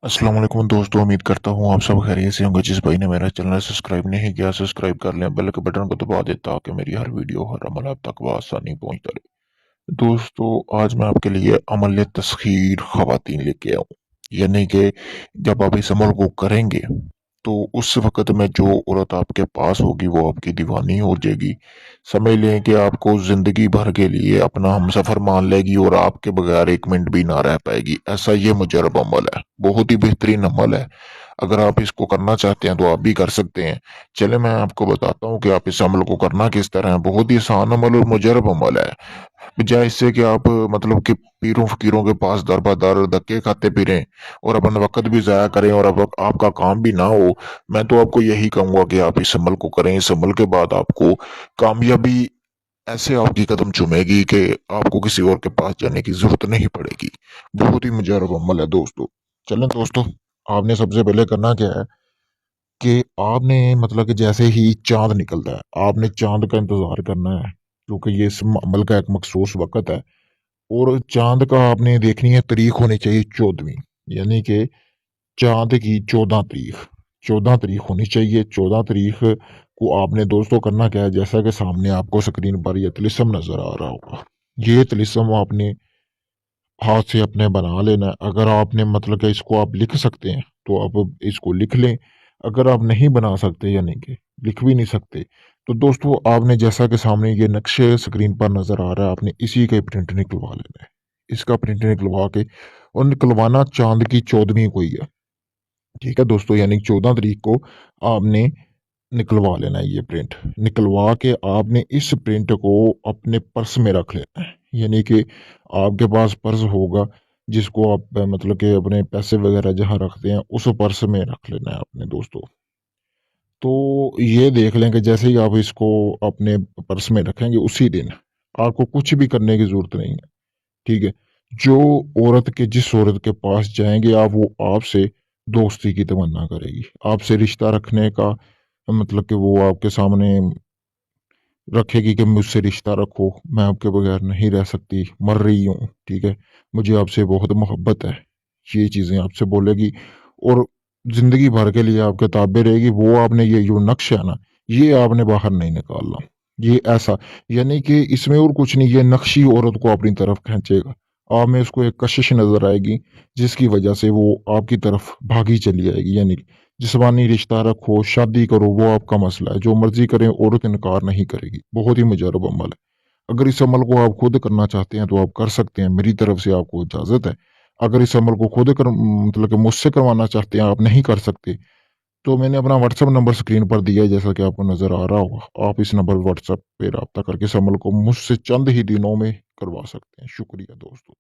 अस्सलाम वालेकुम दोस्तों, उम्मीद करता हूँ आप सब खैरियत से होंगे। जिस भाई ने मेरा चैनल सब्सक्राइब नहीं किया, सब्सक्राइब कर लें, बेल के बटन को दबा दें ताकि मेरी हर वीडियो हर अमल आप तक आसानी पहुँचता रहे। दोस्तों, आज मैं आपके लिए अमल तस्खीर खवातीन लेके आऊँ, यानी कि जब आप इस अमल को करेंगे तो उस वक़्त में जो औरत आपके पास होगी वो आपकी दीवानी हो जाएगी। समझ लें कि आपको ज़िंदगी भर के लिए अपना हमसफ़र मान लेगी और आपके बगैर 1 मिनट भी ना रह पाएगी। ऐसा ये मुजरब अमल है, बहुत ही बेहतरीन अमल है। अगर आप इसको करना चाहते हैं तो आप भी कर सकते हैं। चलें मैं आपको बताता हूँ कि आप इस अमल को करना किस तरह है। बहुत ही आसान अमल और मुजरब अमल है। बजाय इससे कि आप मतलब कि पीरों फकीरों के पास दर बदर धक्के खाते फिरें और अपना वक्त भी ज़ाया करें और अब आपका काम भी ना हो, मैं तो आपको यही कहूँगा कि आप इस अमल को करें। इस अमल के बाद आपको कामयाबी ऐसे आपकी कदम चूमेगी कि आपको किसी और के पास जाने की ज़रूरत नहीं पड़ेगी। बहुत ही मुजरब अमल है दोस्तों। चलें दोस्तों, आपने सबसे पहले करना क्या है कि आपने मतलब कि जैसे ही चाँद निकलता है, आपने चाँद का इंतज़ार करना है, क्योंकि ये इस अमल का एक मखसूस वक़्त है। और चाँद का आपने देखनी है तारीख होनी चाहिए 14वीं, यानी कि चाँद की 14 तारीख, 14 तारीख होनी चाहिए। 14 तारीख को आपने दोस्तों करना क्या है, जैसा कि सामने आपको स्क्रीन पर ये तिलिस्म नज़र आ रहा होगा। ये तिलिस्म आपने हाथ से अपने बना लेना है। अगर आपने मतलब कि इसको आप लिख सकते हैं तो आप इसको लिख लें। अगर आप नहीं बना सकते यानी कि लिख भी नहीं सकते, तो दोस्तों आपने जैसा कि सामने ये नक्शे स्क्रीन पर नज़र आ रहा है, आपने इसी का प्रिंट निकलवा लेना है। इसका प्रिंट निकलवा के और निकलवाना चाँद की 14वीं को ही है। ठीक है दोस्तों, यानी 14 तारीख को आपने निकलवा लेना है ये प्रिंट। निकलवा के आपने इस प्रिंट को अपने पर्स में रख लेना है। यानी कि आपके पास पर्स होगा जिसको आप मतलब कि अपने पैसे वगैरह जहाँ रखते हैं उस पर्स में रख लेना है अपने दोस्तों। तो ये देख लें कि जैसे ही आप इसको अपने पर्स में रखेंगे उसी दिन आपको कुछ भी करने की ज़रूरत नहीं है। ठीक है? जो जिस औरत के पास जाएँगे आप, वो आपसे दोस्ती की तमन्ना करेगी। आपसे रिश्ता रखने का मतलब कि वो आपके सामने रखेगी कि मुझसे रिश्ता रखो, मैं आपके बगैर नहीं रह सकती, मर रही हूँ, ठीक है? मुझे आपसे बहुत मोहब्बत है। ये चीज़ें आपसे बोलेगी और ज़िंदगी भर के लिए आपके ताबे रहेगी। वो आपने ये जो नक्श है ना, ये आपने बाहर नहीं निकालना। ये ऐसा यानी कि इसमें और कुछ नहीं, ये नक्श ही औरत को अपनी तरफ खींचेगा। आप में उसको एक कशिश नज़र आएगी, जिसकी वजह से वो आपकी तरफ भागी चली आएगी। यानी जिस्मानी रिश्ता रखो, शादी करो, वो आपका मसला है। जो मर्ज़ी करें औरत इनकार नहीं करेगी। बहुत ही मुजर्रब अमल है। अगर इस अमल को आप खुद करना चाहते हैं तो आप कर सकते हैं। मेरी तरफ से आपको इजाज़त है। अगर इस अमल को खुद मतलब कि मुझसे करवाना चाहते हैं, आप नहीं कर सकते, तो मैंने अपना व्हाट्सएप नंबर स्क्रीन पर दिया है जैसा कि आपको नज़र आ रहा होगा। आप इस नंबर व्हाट्सएप पे राब्ता करके इस अमल को मुझसे चंद ही दिनों में करवा सकते हैं। शुक्रिया दोस्तों।